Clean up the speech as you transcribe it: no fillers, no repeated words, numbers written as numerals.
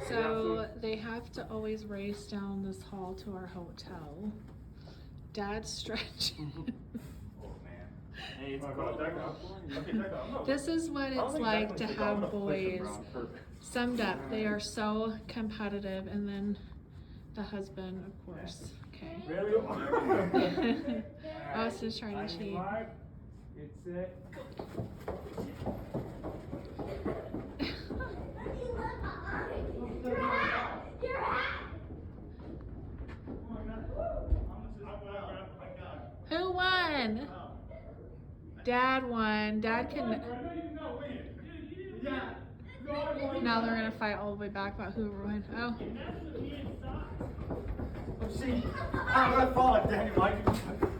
So they have to always race down this hall to our hotel. Dad's stretching. Hey, it's cool. This is what it's like to have boys. Summed up, they are so competitive, and then the husband, of course. Okay. Really? Austin's trying to cheat. It's it. Who won? Dad won. Dad can. Now they're gonna fight all the way back about who won. Oh. See, I'm gonna fall, Daniel.